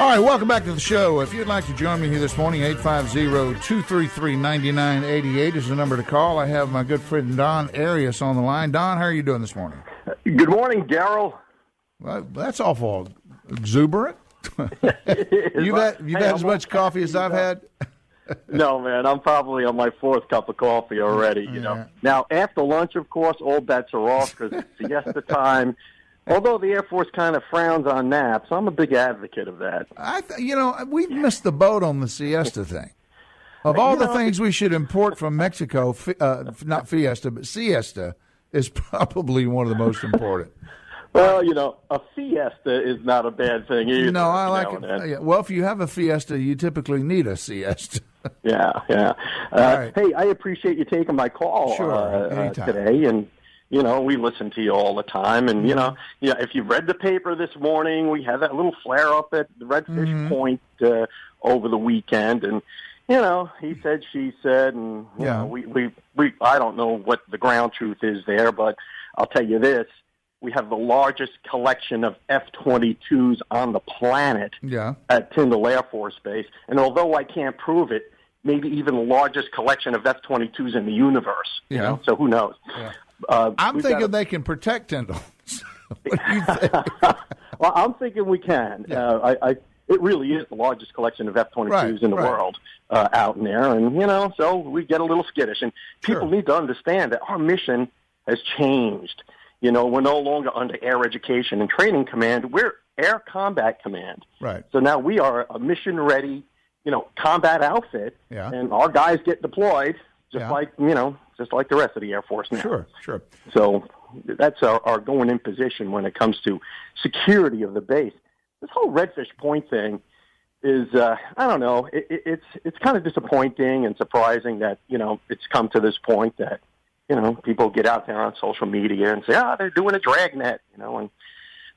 All right, welcome back to the show. If you'd like to join me here this morning, 850-233-9988 is the number to call. I have my good friend Don Arias on the line. Don, how are you doing this morning? Good morning, Derrell. Well, that's awful exuberant. You've had as much coffee as I've had? No, man, I'm probably on my fourth cup of coffee already. You know. Now, after lunch, of course, all bets are off because it's siesta time. Although the Air Force kind of frowns on naps, I'm a big advocate of that. We've missed the boat on the siesta thing. Of all the things we should import from Mexico, not fiesta, but siesta is probably one of the most important. Well, a fiesta is not a bad thing either. No, I like it. Well, if you have a fiesta, you typically need a siesta. Yeah. Right. Hey, I appreciate you taking my call today, and we listen to you all the time. And if you've read the paper this morning, we had that little flare up at the Redfish Point over the weekend, and he said, she said, and we I don't know what the ground truth is there, but I'll tell you this. We have the largest collection of F-22s on the planet at Tyndall Air Force Base. And although I can't prove it, maybe even the largest collection of F-22s in the universe. So who knows? Yeah. I'm thinking they can protect Tyndall. What do you think? Well, I'm thinking we can. Yeah. It really is the largest collection of F-22s in the world out in there. And, so we get a little skittish. And people need to understand that our mission has changed. We're no longer under Air Education and Training Command. We're Air Combat Command. Right. So now we are a mission-ready, combat outfit, and our guys get deployed just like the rest of the Air Force now. Sure. So that's our going-in position when it comes to security of the base. This whole Redfish Point thing is, I don't know, it's kind of disappointing and surprising that, it's come to this point that, people get out there on social media and say, they're doing a dragnet, and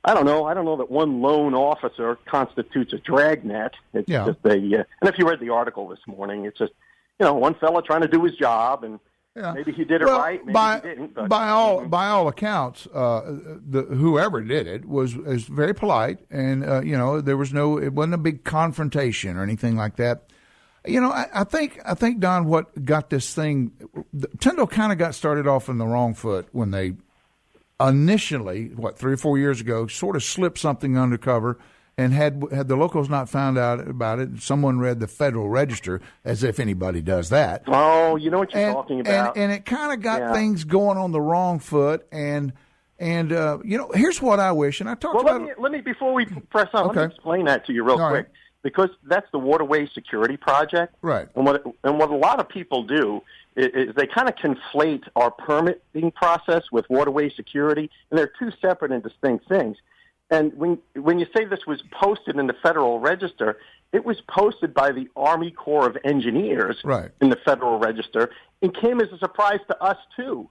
I don't know that one lone officer constitutes a dragnet. It's just and if you read the article this morning, it's just, one fella trying to do his job, and maybe he did it right, maybe he didn't. But, by all accounts, whoever did it was very polite, and, it wasn't a big confrontation or anything like that. I think, Don, what got this thing, Tyndall kind of got started off in the wrong foot when they initially, 3 or 4 years ago, sort of slipped something undercover, and had the locals not found out about it, someone read the Federal Register, as if anybody does that. Oh, you know what you're talking about. And it kind of got things going on the wrong foot, and here's what I wish, and I talked about let me, before we press on, let me explain that to you real quick. Right. Because that's the Waterway Security Project. Right. And what a lot of people do is they kind of conflate our permitting process with waterway security, and they're two separate and distinct things. And when you say this was posted in the Federal Register, it was posted by the Army Corps of Engineers in the Federal Register and came as a surprise to us, too.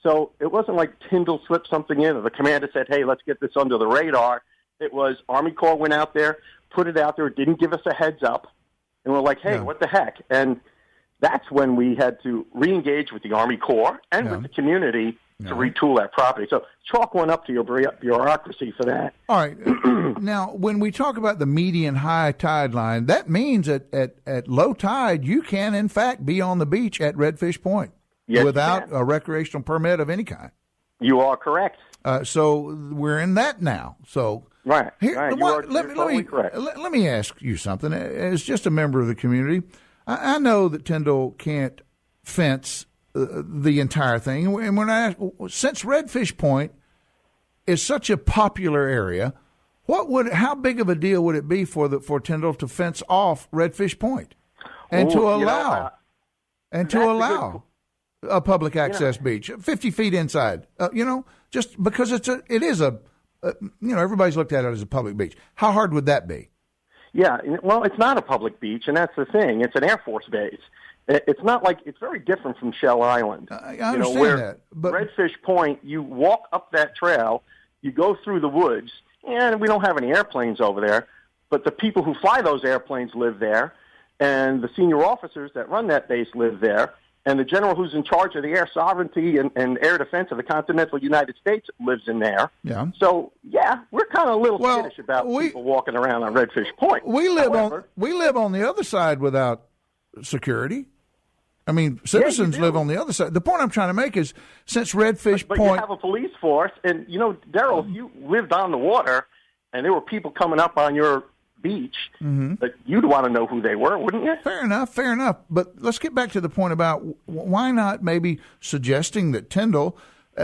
So it wasn't like Tyndall slipped something in or the commander said, hey, let's get this under the radar. It was Army Corps went out there, put it out there, didn't give us a heads up, and we're like, hey, what the heck? And that's when we had to re-engage with the Army Corps and with the community to retool that property. So chalk one up to your bureaucracy for that. All right. Now, when we talk about the median high tide line, that means at low tide, you can, in fact, be on the beach at Redfish Point without a recreational permit of any kind. You are correct. So we're in that now. So Right. Let me ask you something. As just a member of the community, I know that Tyndall can't fence the entire thing. And when since Redfish Point is such a popular area, how big of a deal would it be for Tyndall to fence off Redfish Point and to allow a public access beach 50 feet inside? Just because it is everybody's looked at it as a public beach. How hard would that be? Yeah, well, it's not a public beach, and that's the thing. It's an Air Force base. It's not like it's very different from Shell Island. I understand that, but Redfish Point, you walk up that trail, you go through the woods, and we don't have any airplanes over there. But the people who fly those airplanes live there, and the senior officers that run that base live there. and the general who's in charge of the air sovereignty and air defense of the continental United States lives in there. Yeah. So, yeah, we're kind of a little skittish about people walking around on Redfish Point. We live on the other side without security. I mean, citizens live on the other side. The point I'm trying to make is, since Redfish Point... But you have a police force, and, Derrell, if you lived on the water and there were people coming up on your beach, but you'd want to know who they were, wouldn't you? Fair enough. But let's get back to the point about why not maybe suggesting that Tyndall,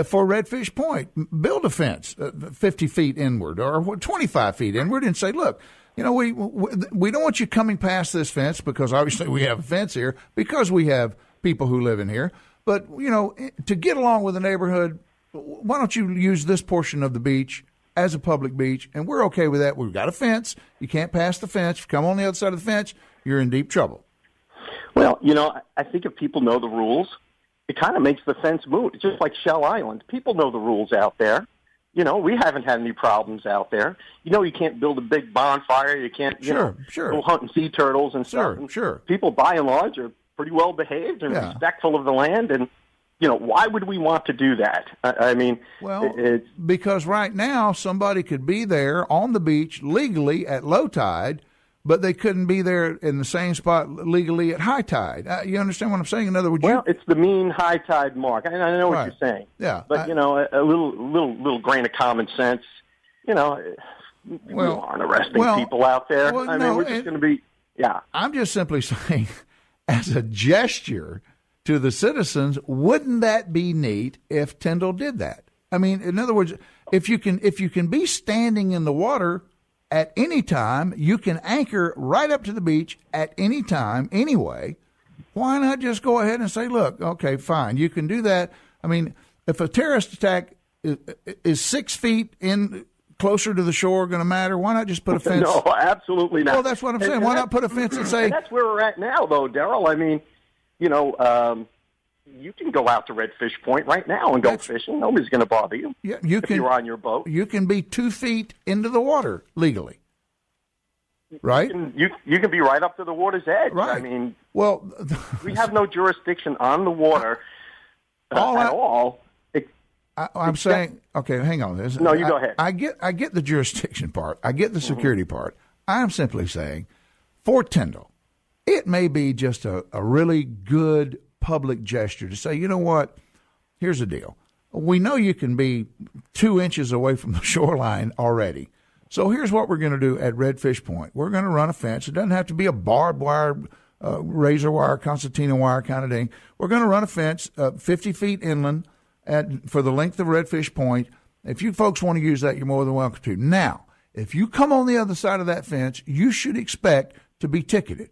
for Redfish Point, build a fence 50 feet inward or 25 feet inward and say, look, we don't want you coming past this fence, because obviously we have a fence here because we have people who live in here. But, to get along with the neighborhood, why don't you use this portion of the beach as a public beach? And we're okay with that. We've got a fence. You can't pass the fence. If you come on the other side of the fence, you're in deep trouble. Well, I think if people know the rules, it kind of makes the fence moot. It's just like Shell Island. People know the rules out there. We haven't had any problems out there. You can't build a big bonfire. You can't go hunting sea turtles and stuff. Sure. People, by and large, are pretty well behaved and respectful of the land. And, why would we want to do that? I mean, because right now somebody could be there on the beach legally at low tide, but they couldn't be there in the same spot legally at high tide. You understand what I'm saying? In other words, it's the mean high tide mark. I know what you're saying. Yeah, but a little grain of common sense. We aren't arresting people out there. We're just going to be. Yeah, I'm just simply saying, as a gesture to the citizens, wouldn't that be neat if Tyndall did that? I mean, in other words, if you can be standing in the water at any time, you can anchor right up to the beach at any time anyway. Why not just go ahead and say, look, okay, fine, you can do that. I mean, if a terrorist attack is 6 feet in closer to the shore going to matter, why not just put a fence? No, absolutely not. Well, that's what I'm saying. Why not put a fence and say... And that's where we're at now, though, Derrell. I mean, you can go out to Redfish Point right now and go fishing. Nobody's going to bother you. Yeah, if you're on your boat. You can be 2 feet into the water legally, right? You can be right up to the water's edge. Right. I mean, we we have no jurisdiction on the water at all. I'm saying, okay, hang on. No, you go ahead. I get the jurisdiction part. I get the security part. I'm simply saying, for Tyndall, it may be just a really good public gesture to say, you know what, here's the deal. We know you can be 2 inches away from the shoreline already. So here's what we're going to do at Redfish Point. We're going to run a fence. It doesn't have to be a barbed wire, razor wire, concertina wire kind of thing. We're going to run a fence 50 feet inland for the length of Redfish Point. If you folks want to use that, you're more than welcome to. Now, if you come on the other side of that fence, you should expect to be ticketed.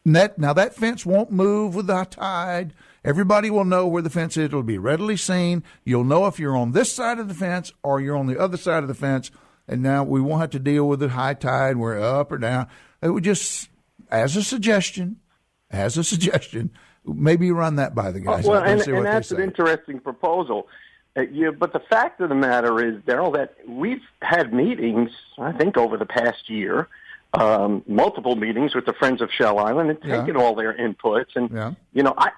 Now, that fence won't move with the tide. Everybody will know where the fence is. It'll be readily seen. You'll know if you're on this side of the fence or you're on the other side of the fence. And now we won't have to deal with the high tide, we're up or down. It would just, as a suggestion, maybe run that by the guys. Well, and that's an interesting proposal. But the fact of the matter is, Derrell, that we've had meetings, I think, over the past year, multiple meetings with the Friends of Shell Island and taken all their inputs. And,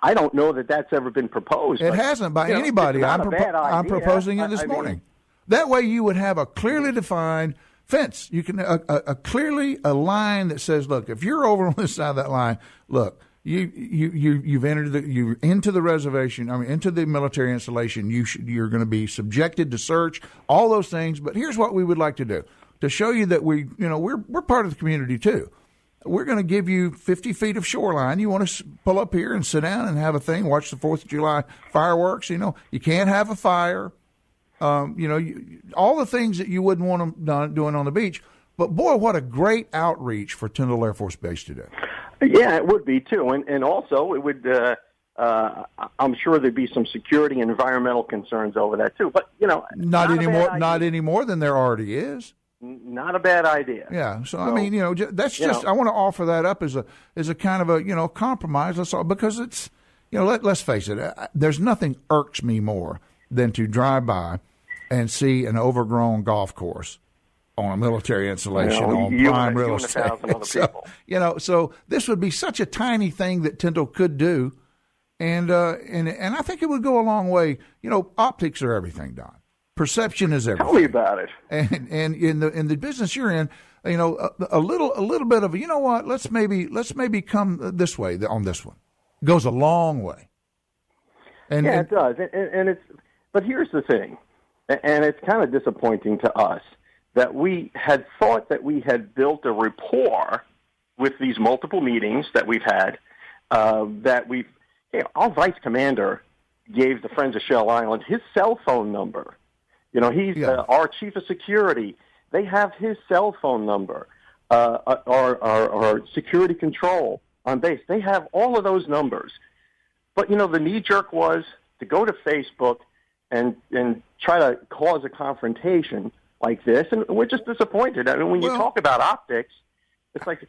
I don't know that that's ever been proposed. It hasn't by anybody. I'm proposing it this morning. That way you would have a clearly defined fence. You can a line that says, look, if you're over on this side of that line, look, you've entered you're into the reservation. I mean, into the military installation. You're going to be subjected to search, all those things. But here's what we would like to do to show you that we're part of the community too. We're going to give you 50 feet of shoreline. You want to pull up here and sit down and have a thing, watch the 4th of July fireworks. You can't have a fire. All the things that you wouldn't want them doing on the beach. But boy, what a great outreach for Tyndall Air Force Base to do. Yeah, it would be too, and also it would. I'm sure there'd be some security and environmental concerns over that too. But not anymore. Not any more than there already is. Not a bad idea. Yeah. So I mean, that's just. I want to offer that up as a kind of a compromise. Because it's let's face it. There's nothing irks me more than to drive by and see an overgrown golf course on a military installation on prime real and estate. 1,000 other people. So this would be such a tiny thing that Tyndall could do, and I think it would go a long way. Optics are everything, Don. Perception is everything. Tell me about it. And in the business you're in, a little bit of let's maybe come this way on this one goes a long way. And it does, and it's. But here's the thing, and it's kind of disappointing to us that we had thought that we had built a rapport with these multiple meetings that we've had. Our vice commander gave the Friends of Shell Island his cell phone number. He's our chief of security. They have his cell phone number. Our security control on base. They have all of those numbers. But, the knee-jerk was to go to Facebook and try to cause a confrontation like this. And we're just disappointed. I mean, when you talk about optics, it's like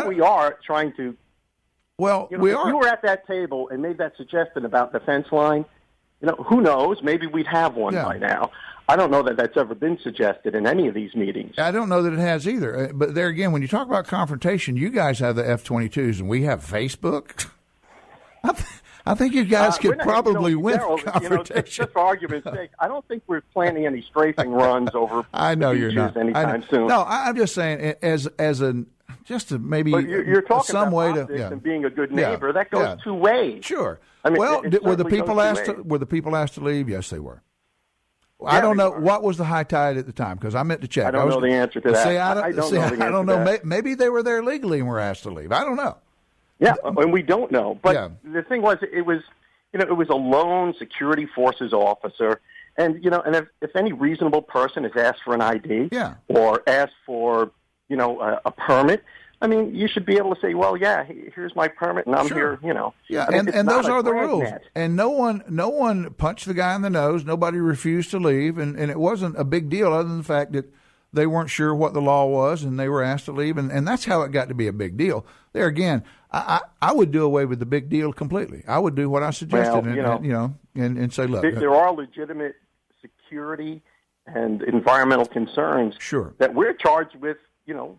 we are trying to. Well, we are. If you were at that table and made that suggestion about the fence line, who knows? Maybe we'd have one by now. I don't know that that's ever been suggested in any of these meetings. I don't know that it has either. But there again, when you talk about confrontation, you guys have the F-22s and we have Facebook. I think you guys could probably win Derrell, confrontation. Just for argument's sake, I don't think we're planning any strafing runs over I know the you're beaches not. anytime soon. No, I'm just saying just to maybe but you're talking some about way optics to and being a good neighbor. That goes two ways. Sure. I mean, were the people asked to leave? Yes, they were. I don't know what was the high tide at the time because I meant to check. I don't know the answer to that. I don't know. Maybe they were there legally and were asked to leave. I don't know. Yeah, and we don't know. But the thing was, it was a lone security forces officer, and if any reasonable person is asked for an ID or asked for a permit, I mean, you should be able to say, well, here's my permit, and I'm here. Yeah, I mean, and those are the rules. Net. And no one punched the guy in the nose. Nobody refused to leave, and it wasn't a big deal other than the fact that they weren't sure what the law was, and they were asked to leave, and that's how it got to be a big deal. There again, I would do away with the big deal completely. I would do what I suggested, and say, look, there are legitimate security and environmental concerns that we're charged with, and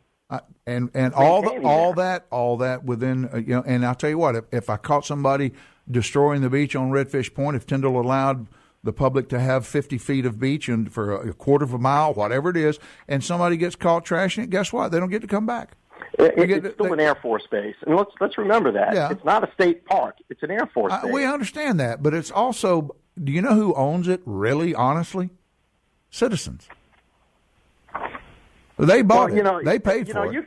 all that within and I'll tell you what, if I caught somebody destroying the beach on Redfish Point, if Tyndall allowed the public to have 50 feet of beach and for a quarter of a mile, whatever it is, and somebody gets caught trashing it, guess what? They don't get to come back. It's still an Air Force base, and let's remember that. Yeah. It's not a state park; it's an Air Force base. We understand that, but it's also. Do you know who owns it? Really, honestly, citizens. They bought it. They paid for it.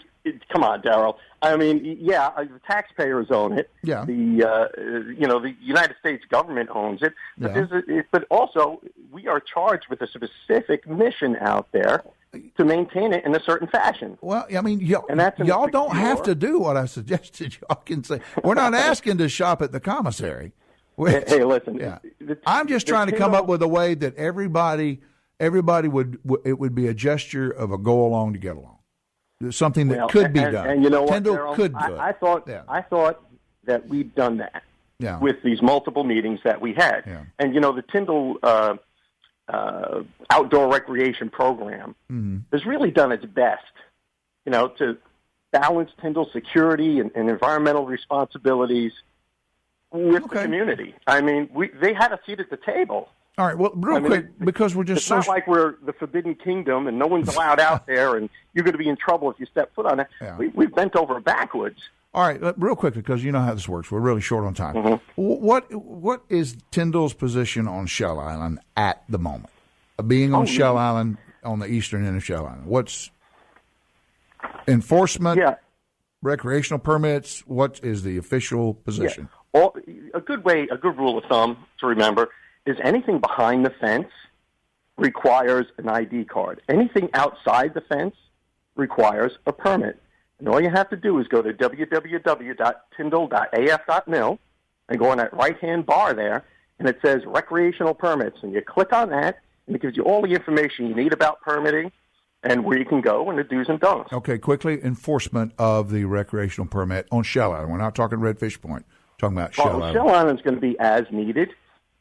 Come on, Derrell. I mean, the taxpayers own it. Yeah. The United States government owns it. But also, we are charged with a specific mission out there to maintain it in a certain fashion. Well, I mean, y'all don't have to do what I suggested. Y'all can say we're not asking to shop at the commissary. Hey, listen. Yeah. I'm just trying to come up with a way that everybody would. It would be a gesture of a go along to get along. Something that could be done. And you know what, Tyndall Derrell? could do it. I thought that we've done that with these multiple meetings that we had. Yeah. And the Tyndall outdoor recreation program has really done its best, to balance Tyndall's security and environmental responsibilities with the community. I mean, they had a seat at the table. All right, well, real quick, because we're just it's not like we're the Forbidden Kingdom and no one's allowed out there and you're going to be in trouble if you step foot on it. Yeah. We've bent over backwards. All right, real quick, because you know how this works. We're really short on time. Mm-hmm. What is Tyndall's position on Shell Island at the moment? Being on Shell Island, on the eastern end of Shell Island. What's enforcement, recreational permits? What is the official position? Yeah. A good rule of thumb to remember is anything behind the fence requires an ID card. Anything outside the fence requires a permit. And all you have to do is go to www.tyndall.af.mil and go on that right-hand bar there, and it says recreational permits. And you click on that, and it gives you all the information you need about permitting and where you can go and the do's and don'ts. Okay, quickly, enforcement of the recreational permit on Shell Island. We're not talking Redfish Point. We're talking about Shell Island. Shell Island's going to be as needed.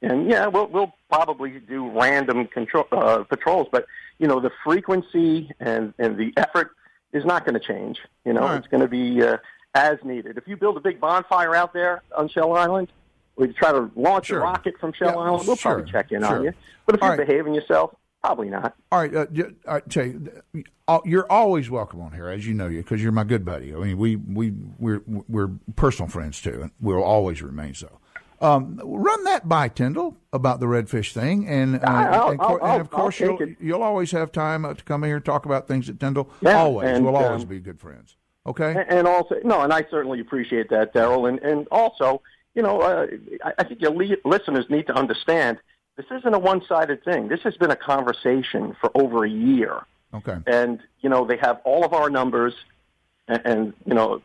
And yeah, we'll probably do random patrols, but the frequency and the effort is not going to change. Right. It's going to be as needed. If you build a big bonfire out there on Shell Island, or you try to launch a rocket from Shell Island, we'll probably check in on you. But if you're behaving yourself, probably not. All right, tell you, you're always welcome on here, as you know, because you're my good buddy. I mean, we're personal friends too, and we'll always remain so. Run that by Tyndall about the Redfish thing, and of course you'll always have time to come here and talk about things at Tyndall. Yeah, always, we'll always be good friends. Okay, and also and I certainly appreciate that, Derrell, and also I think your listeners need to understand this isn't a one-sided thing. This has been a conversation for over a year. Okay, and they have all of our numbers, and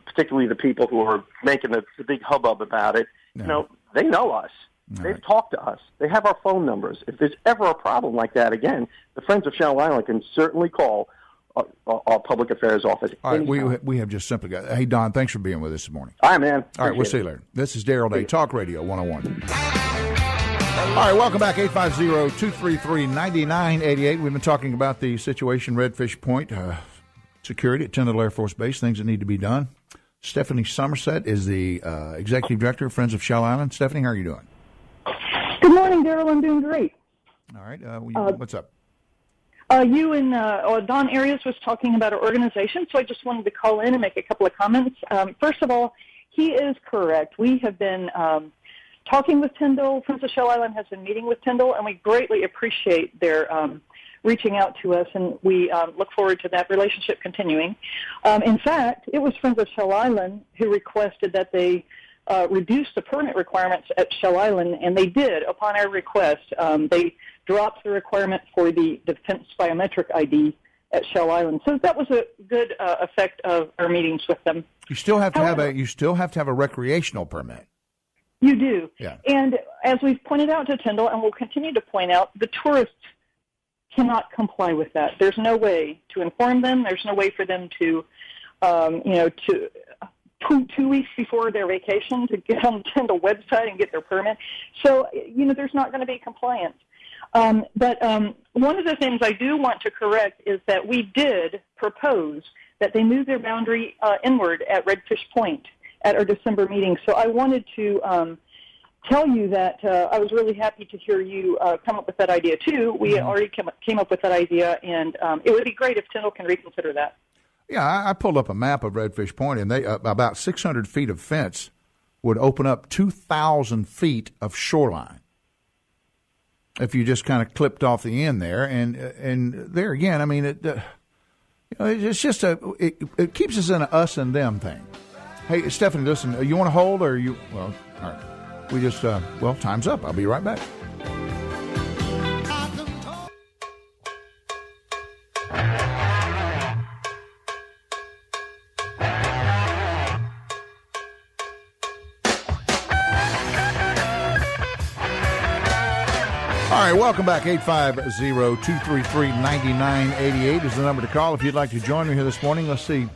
particularly the people who are making the big hubbub about it. No. They know us. All They've right. talked to us. They have our phone numbers. If there's ever a problem like that again, the Friends of Shell Island can certainly call our public affairs office. All right, we have just simply got. Hey, Don, thanks for being with us this morning. All right, man. All right, we'll see you later. This is Derrell Day, Talk Radio 101. All right, welcome back, 850-233-9988. We've been talking about the situation, Redfish Point, security at Tyndall Air Force Base, things that need to be done. Stephanie Somerset is the executive director of Friends of Shell Island. Stephanie, how are you doing? Good morning, Derrell. I'm doing great. All right, what's up? You and Don Arias was talking about our organization, so I just wanted to call in and make a couple of comments. First of all, he is correct. We have been talking with Tyndall. Friends of Shell Island has been meeting with Tyndall, and we greatly appreciate their reaching out to us, and we look forward to that relationship continuing. In fact, it was Friends of Shell Island who requested that they reduce the permit requirements at Shell Island, and they did upon our request. They dropped the requirement for the defense biometric ID at Shell Island. So that was a good effect of our meetings with them. You still have to have a recreational permit. You do. Yeah. And as we've pointed out to Tyndall, and we'll continue to point out, the tourists cannot comply with that. There's no way to inform them. There's no way for them to, to 2 weeks before their vacation to get on the Tyndall website and get their permit. So, there's not going to be compliance. But one of the things I do want to correct is that we did propose that they move their boundary inward at Redfish Point at our December meeting. So I wanted to tell you that I was really happy to hear you come up with that idea, too. We already came up with that idea, and it would be great if Tyndall can reconsider that. Yeah, I pulled up a map of Redfish Point, and they about 600 feet of fence would open up 2,000 feet of shoreline if you just kind of clipped off the end there. And there again, I mean, it's just it keeps us in an us and them thing. Hey, Stephanie, listen, you want to hold or you? Well, all right. We just, time's up. I'll be right back. All right, welcome back. 850-233-9988 is the number to call if you'd like to join me here this morning. Let's see.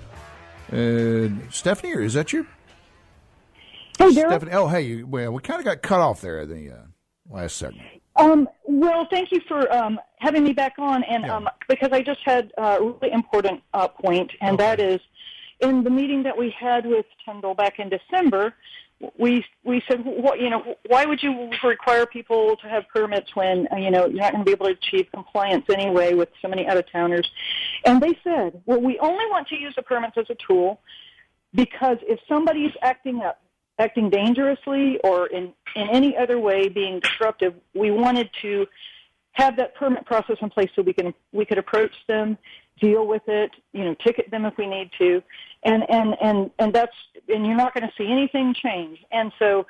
Stephanie, or is that you? Hey, Derrell. Stephanie, we kind of got cut off there in the last segment. Well, thank you for having me back on, and because I just had a really important point, and that is, in the meeting that we had with Tyndall back in December, we said, why would you require people to have permits when you're not going to be able to achieve compliance anyway with so many out-of-towners? And they said, well, we only want to use the permits as a tool because if somebody's acting dangerously or in any other way being disruptive, we wanted to have that permit process in place so we could approach them, deal with it, ticket them if we need to, and you're not going to see anything change. And so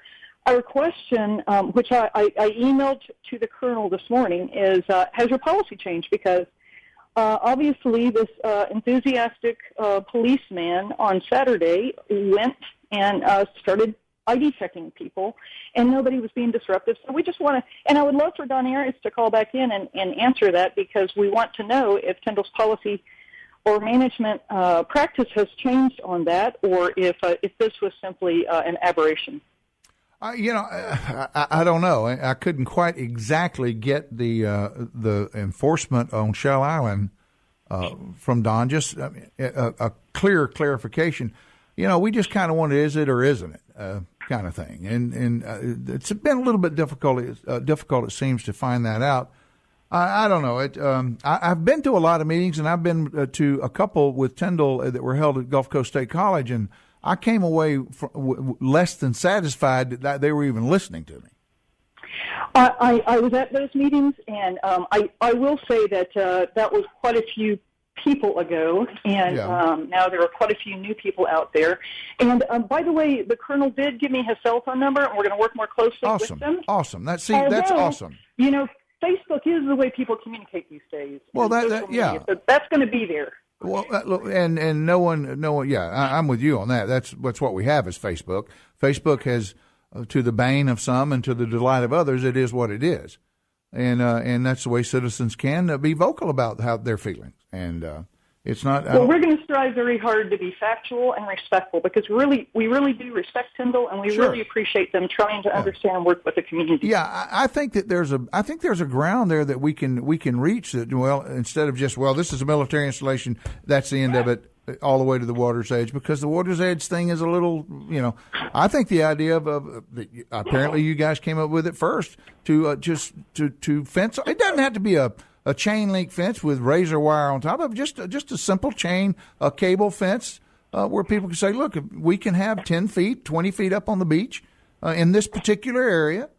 our question, which I emailed to the colonel this morning, is has your policy changed? Because obviously this enthusiastic policeman on Saturday went and started ID checking people, and nobody was being disruptive. So we just want to, and I would love for Don Arias to call back in and answer that, because we want to know if Tyndall's policy or management practice has changed on that, or if this was simply an aberration. I don't know. I couldn't quite exactly get the enforcement on Shell Island from Don. Just a clear clarification. We just kind of want is it or isn't it kind of thing, and it's been a little bit difficult. It seems to find that out. I don't know. I've been to a lot of meetings, and I've been to a couple with Tyndall that were held at Gulf Coast State College, and I came away less than satisfied that they were even listening to me. I was at those meetings, and I will say that that was quite a few people ago, and now there are quite a few new people out there. And by the way, the Colonel did give me his cell phone number, and we're going to work more closely with them. Awesome. That's awesome. Facebook is the way people communicate these days. Well, so that's going to be there. Well, and no one. Yeah, I'm with you on that. That's what we have is Facebook. Facebook has, to the bane of some and to the delight of others, it is what it is, and that's the way citizens can be vocal about how they're feeling. And it's not. Well, we're going to strive very hard to be factual and respectful, because we really do respect Tyndall, and we really appreciate them trying to understand and work with the community. Yeah, I think that there's a ground there that we can reach that. Well, instead of just this is a military installation, that's the end of it, all the way to the water's edge, because the water's edge thing is a little, I think the idea of apparently you guys came up with it first to just to fence. It doesn't have to be a chain link fence with razor wire on top of it, just a simple a cable fence where people can say, look, we can have 10 feet, 20 feet up on the beach in this particular area.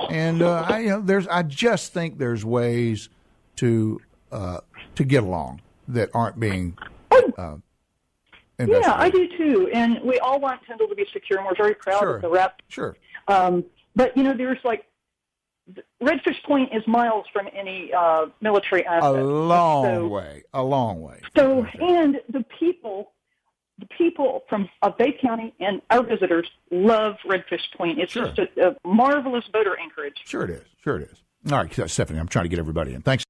And I just think there's ways to get along that aren't being investigated. Yeah, I do too. And we all want Tyndall to be secure, and we're very proud of the rep. Sure. But, there's Redfish Point is miles from any military asset. A long way. So, and the people of Bay County and our visitors love Redfish Point. It's just a marvelous boater anchorage. Sure it is. All right, Stephanie, I'm trying to get everybody in. Thanks.